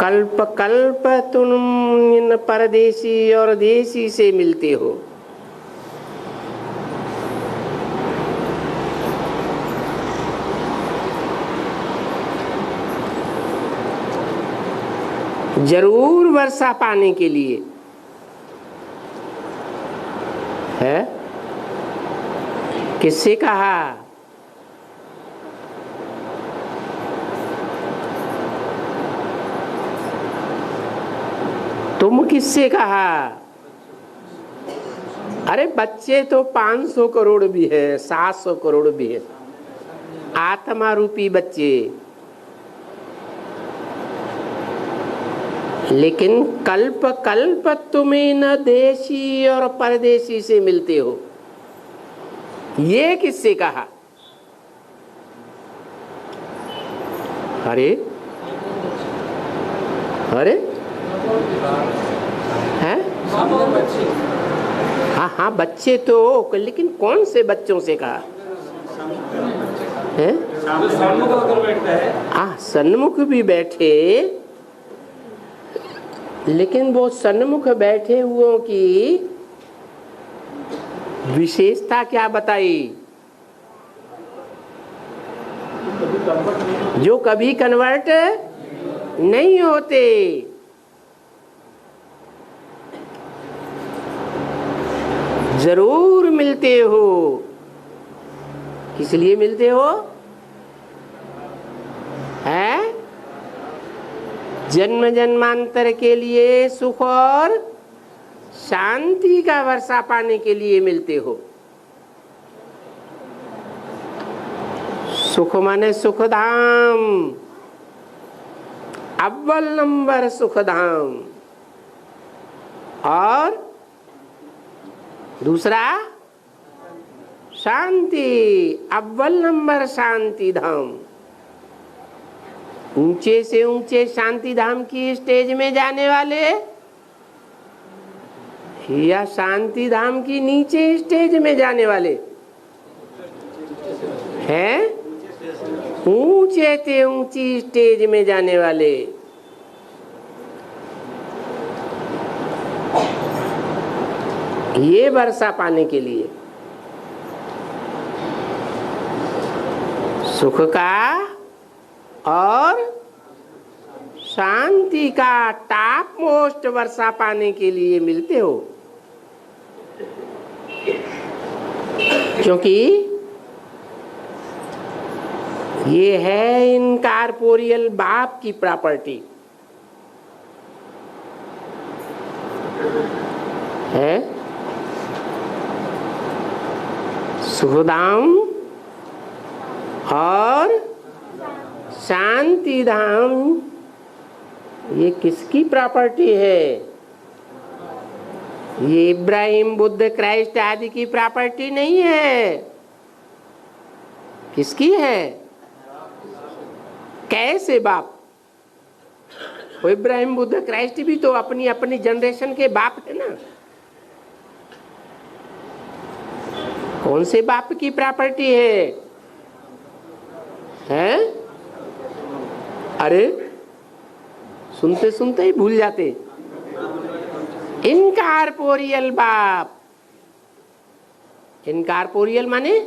कल्प कल्प तुम इन परदेशी और देशी से मिलते हो। जरूर वर्षा पाने के लिए है। किससे कहा? तुम किससे कहा? अरे बच्चे तो 500 करोड़ भी है, 700 करोड़ भी है, आत्मा रूपी बच्चे। लेकिन कल्प कल्प तुम्हें न देशी और परदेशी से मिलते हो, ये किससे कहा? अरे अरे हैं? हाँ हाँ बच्चे तो, लेकिन कौन से बच्चों से कहा है? सन्मुख भी बैठे, लेकिन वो सन्मुख बैठे हुओं की विशेषता क्या बताई? जो कभी कन्वर्ट नहीं होते। जरूर मिलते हो। किस लिए मिलते हो? है जन्म जन्मांतर के लिए, सुख और शांति का वर्षा पाने के लिए मिलते हो। सुख माने सुखधाम, अव्वल नंबर सुखधाम, और दूसरा शांति, अव्वल नंबर शांति धाम। ऊंचे से ऊंचे शांति धाम की स्टेज में जाने वाले या शांति धाम की नीचे स्टेज में जाने वाले हैं? ऊंचे से ऊंची स्टेज में जाने वाले। ये वर्षा पाने के लिए सुख का और शांति का टॉप मोस्ट वर्षा पाने के लिए मिलते हो। क्योंकि ये है इनकॉर्पोरियल बाप की प्रॉपर्टी है। सुखधाम और शांति धाम, ये किसकी प्रॉपर्टी है? ये इब्राहिम, बुद्ध, क्राइस्ट आदि की प्रॉपर्टी नहीं है। किसकी है? कैसे बाप? वो इब्राहिम, बुद्ध, क्राइस्ट भी तो अपनी अपनी जनरेशन के बाप है ना। कौन से बाप की प्रॉपर्टी है? हैं? अरे सुनते सुनते ही भूल जाते। इनकॉर्पोरियल बाप। इनकॉर्पोरियल माने,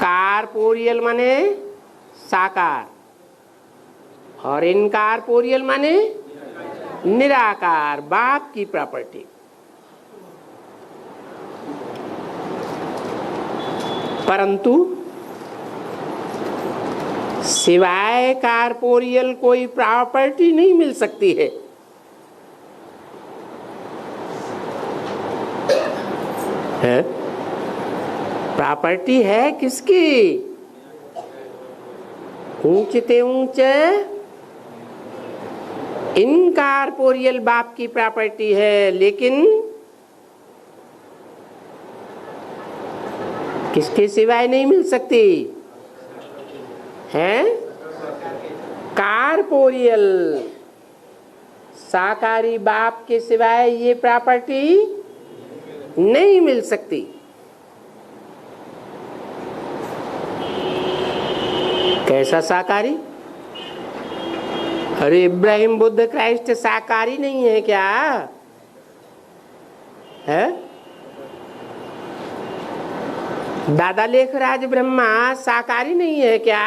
कॉर्पोरियल माने साकार, और इनकॉर्पोरियल माने निराकार, बाप की प्रॉपर्टी। परंतु सिवाय कॉर्पोरियल कोई प्रॉपर्टी नहीं मिल सकती है। प्रॉपर्टी है किसकी? ऊंचे ऊंचे इनकॉर्पोरियल बाप की प्रॉपर्टी है, लेकिन किसके सिवाय नहीं मिल सकती है? कॉर्पोरियल साकारी बाप के सिवाय ये प्रॉपर्टी नहीं मिल सकती। कैसा साकारी? अरे इब्राहिम बुद्ध क्राइस्ट शाकाहारी नहीं है क्या है? दादा लेखराज ब्रह्मा शाकाहारी नहीं है क्या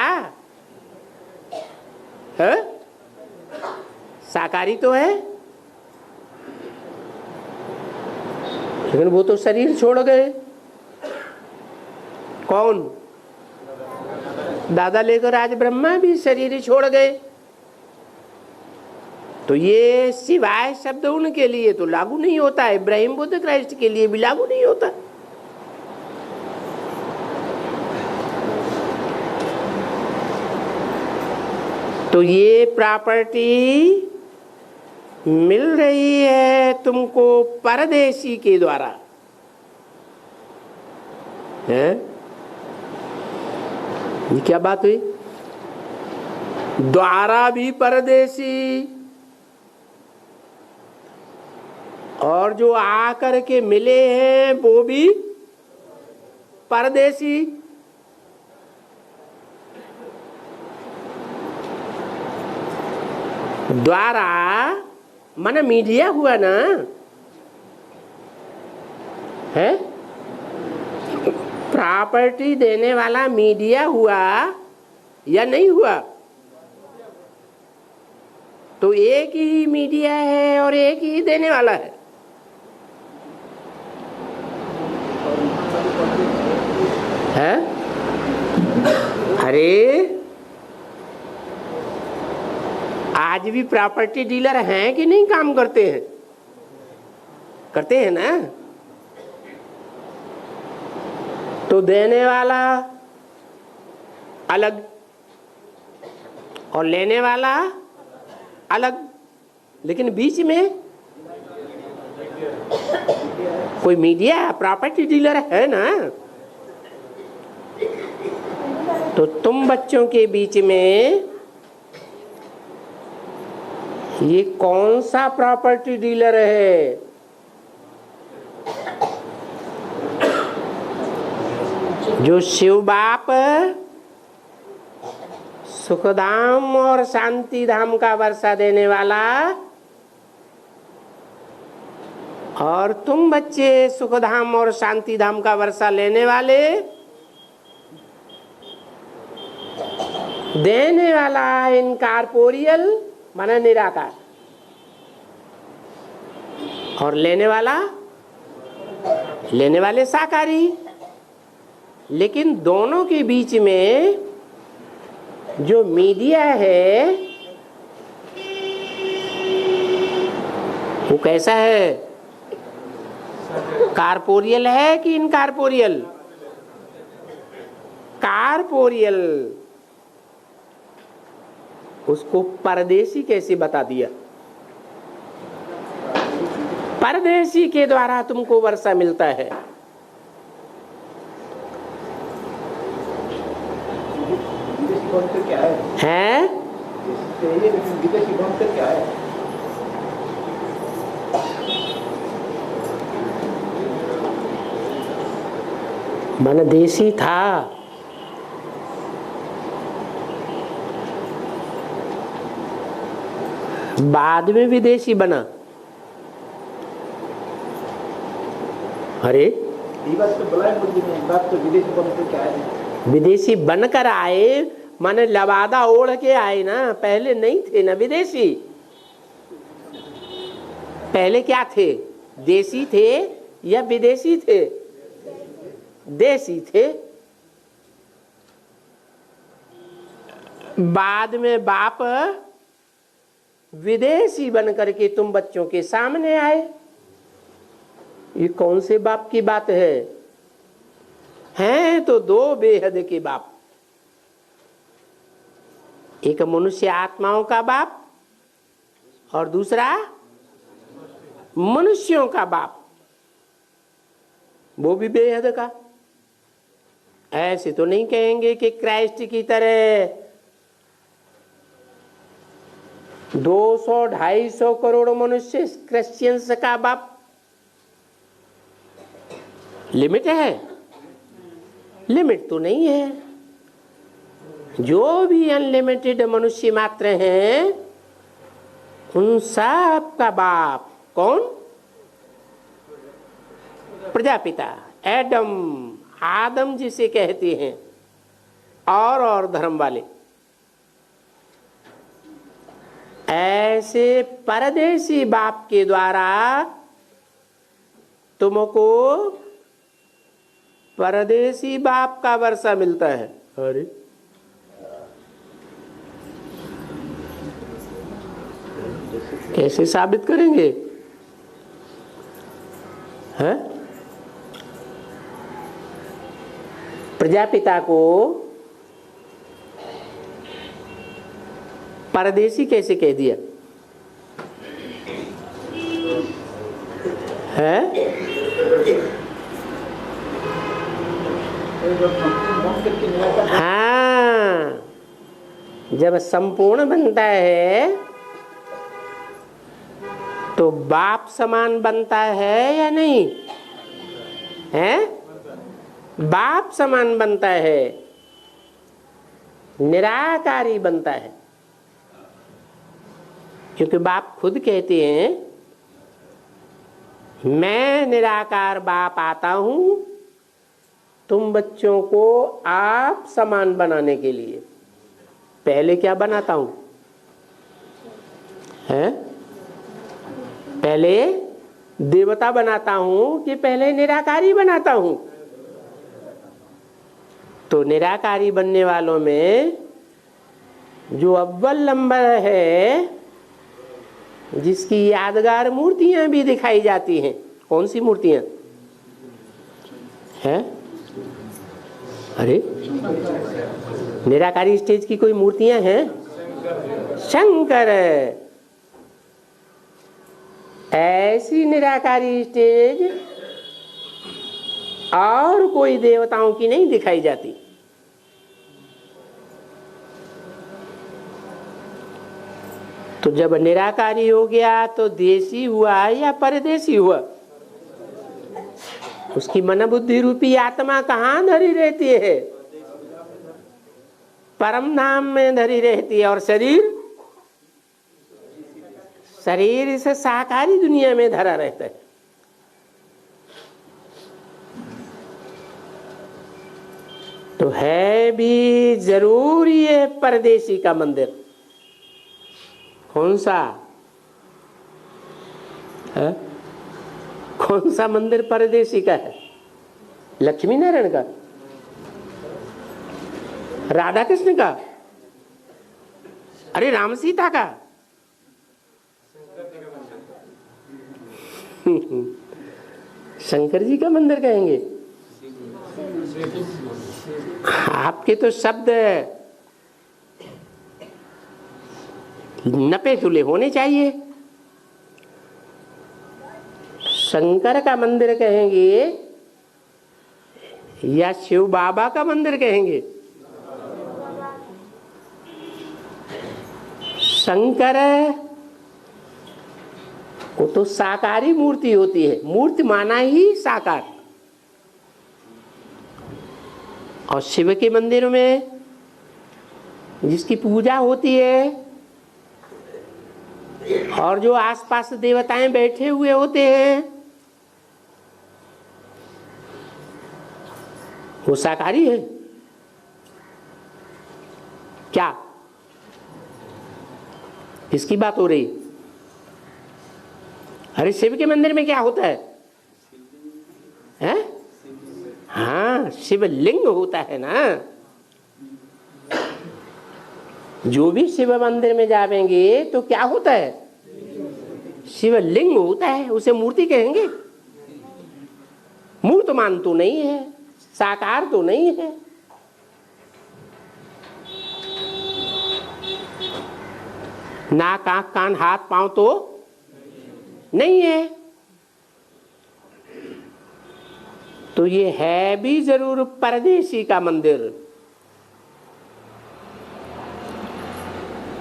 है? शाकाहारी तो है, लेकिन वो तो शरीर छोड़ गए। कौन? दादा लेखराज ब्रह्मा भी शरीर छोड़ गए। तो ये सिवाय शब्द उनके लिए तो लागू नहीं होता, इब्राहिम बुद्ध क्राइस्ट के लिए भी लागू नहीं होता। तो ये प्रॉपर्टी मिल रही है तुमको परदेशी के द्वारा, है? ये क्या बात हुई? द्वारा भी परदेशी, और जो आकर के मिले हैं वो भी परदेशी। द्वारा मन मीडिया हुआ ना, है? प्रॉपर्टी देने वाला मीडिया हुआ या नहीं हुआ? तो एक ही मीडिया है और एक ही देने वाला है। है? अरे आज भी प्रॉपर्टी डीलर हैं कि नहीं? काम करते हैं, करते हैं ना? तो देने वाला अलग और लेने वाला अलग, लेकिन बीच में कोई मीडिया प्रॉपर्टी डीलर है ना। तो तुम बच्चों के बीच में ये कौन सा प्रॉपर्टी डीलर है? जो शिव बाप सुखधाम और शांति धाम का वर्षा देने वाला, और तुम बच्चे सुखधाम और शांति धाम का वर्षा लेने वाले। देने वाला इनकॉर्पोरियल माना निराकार, और लेने वाले साकारी। लेकिन दोनों के बीच में जो मीडिया है वो कैसा है? कॉर्पोरियल है कि इनकॉर्पोरियल? कॉर्पोरियल। उसको परदेशी कैसे बता दिया? परदेशी के द्वारा तुमको वर्षा मिलता है। हैं? विदेशी बनकर क्या है? मन देशी था, बाद में विदेशी बना। अरे बात तो विदेशी बनकर क्या है? विदेशी बनकर आए माने लबादा ओढ़ के आए ना, पहले नहीं थे ना विदेशी। पहले क्या थे? देसी थे या विदेशी थे? देसी थे। बाद में बाप विदेशी बनकर के तुम बच्चों के सामने आए। ये कौन से बाप की बात है? हैं तो दो बेहद के बाप, एक मनुष्य आत्माओं का बाप और दूसरा मनुष्यों का बाप, वो भी बेहद का। ऐसे तो नहीं कहेंगे कि क्राइस्ट की तरह 200-250 करोड़ मनुष्य क्रिश्चियंस का बाप। लिमिट है? लिमिट तो नहीं है। जो भी अनलिमिटेड मनुष्य मात्र हैं उन सब का बाप कौन? प्रजापिता, एडम, आदम जिसे कहते हैं, और धर्म वाले। ऐसे परदेशी बाप के द्वारा तुमको परदेशी बाप का वर्षा मिलता है। अरे कैसे साबित करेंगे? हैं? प्रजापिता को परदेशी कैसे कह दिया है? हाँ, जब संपूर्ण बनता है तो बाप समान बनता है या नहीं है? बाप समान बनता है, निराकारी बनता है। क्योंकि बाप खुद कहते हैं मैं निराकार बाप आता हूं तुम बच्चों को आप समान बनाने के लिए। पहले क्या बनाता हूं है? पहले देवता बनाता हूं कि पहले निराकारी बनाता हूं? तो निराकारी बनने वालों में जो अव्वल नंबर है, जिसकी यादगार मूर्तियां भी दिखाई जाती हैं, कौन सी मूर्तियां हैं? अरे निराकारी स्टेज की कोई मूर्तियां हैं? शंकर। ऐसी निराकारी स्टेज और कोई देवताओं की नहीं दिखाई जाती। तो जब निराकारी हो गया तो देशी हुआ या परदेशी हुआ? उसकी मन बुद्धि रूपी आत्मा कहाँ धरी रहती है? परम धाम में धरी रहती है। और शरीर इस साकारी दुनिया में धरा रहता है। तो है भी जरूर ये परदेशी का मंदिर। कौन सा है? कौन सा मंदिर परदेशी का है? लक्ष्मी नारायण का, राधा कृष्ण का, अरे राम सीता का? शंकर जी का मंदिर कहेंगे? आपके तो शब्द नपे तुले होने चाहिए। शंकर का मंदिर कहेंगे या शिव बाबा का मंदिर कहेंगे? शंकर वो तो साकारी मूर्ति होती है। मूर्ति माना ही साकार। और शिव के मंदिर में जिसकी पूजा होती है और जो आसपास देवताएं बैठे हुए होते हैं वो साकारी है क्या? इसकी बात हो रही। अरे शिव के मंदिर में क्या होता है? हैं? हाँ, शिवलिंग होता है ना। जो भी शिव मंदिर में जाएंगे तो क्या होता है? शिवलिंग होता है। उसे मूर्ति कहेंगे? मूर्तमान तो नहीं है, साकार तो नहीं है। नाक आंख कान हाथ पांव तो नहीं है। तो ये है भी जरूर परदेशी का मंदिर।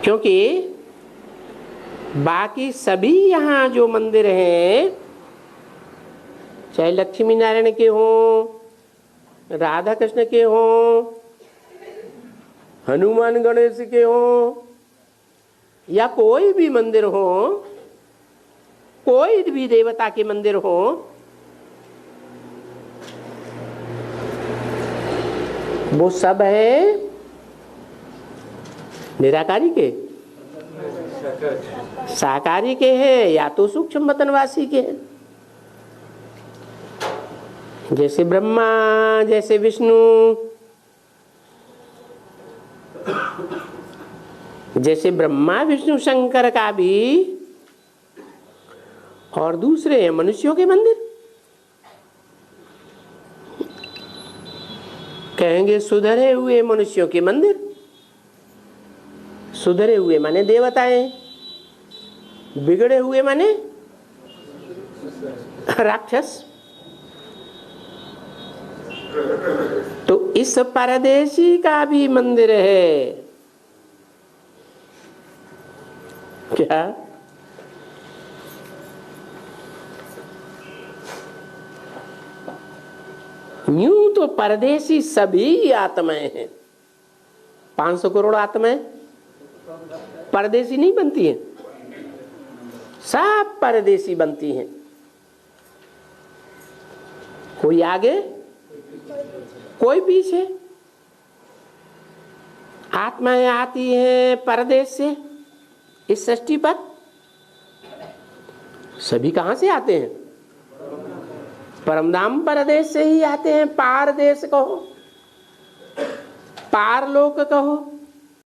क्योंकि बाकी सभी यहाँ जो मंदिर हैं, चाहे लक्ष्मी नारायण के हों, राधा कृष्ण के हों, हनुमान गणेश के हों, या कोई भी मंदिर हो, कोई भी देवता के मंदिर हो, वो सब है निराकारी के, साकारी के हैं या तो सूक्ष्म वतनवासी के हैं। जैसे ब्रह्मा, जैसे विष्णु, जैसे ब्रह्मा विष्णु शंकर का भी, और दूसरे हैं मनुष्यों के मंदिर। कहेंगे सुधरे हुए मनुष्यों के मंदिर। सुधरे हुए माने देवताएं, बिगड़े हुए माने राक्षस। तो इस परदेशी का भी मंदिर है क्या? यूं तो परदेशी सभी आत्माएं हैं। 500 करोड़ आत्माएं परदेशी नहीं बनती हैं, सब परदेशी बनती हैं। कोई आगे, कोई पीछे। आत्माएं आती हैं परदेश से इस सृष्टि पर। सभी कहां से आते हैं? परमधाम परदेश से ही आते हैं। पार देश कहो, पार लोक कहो,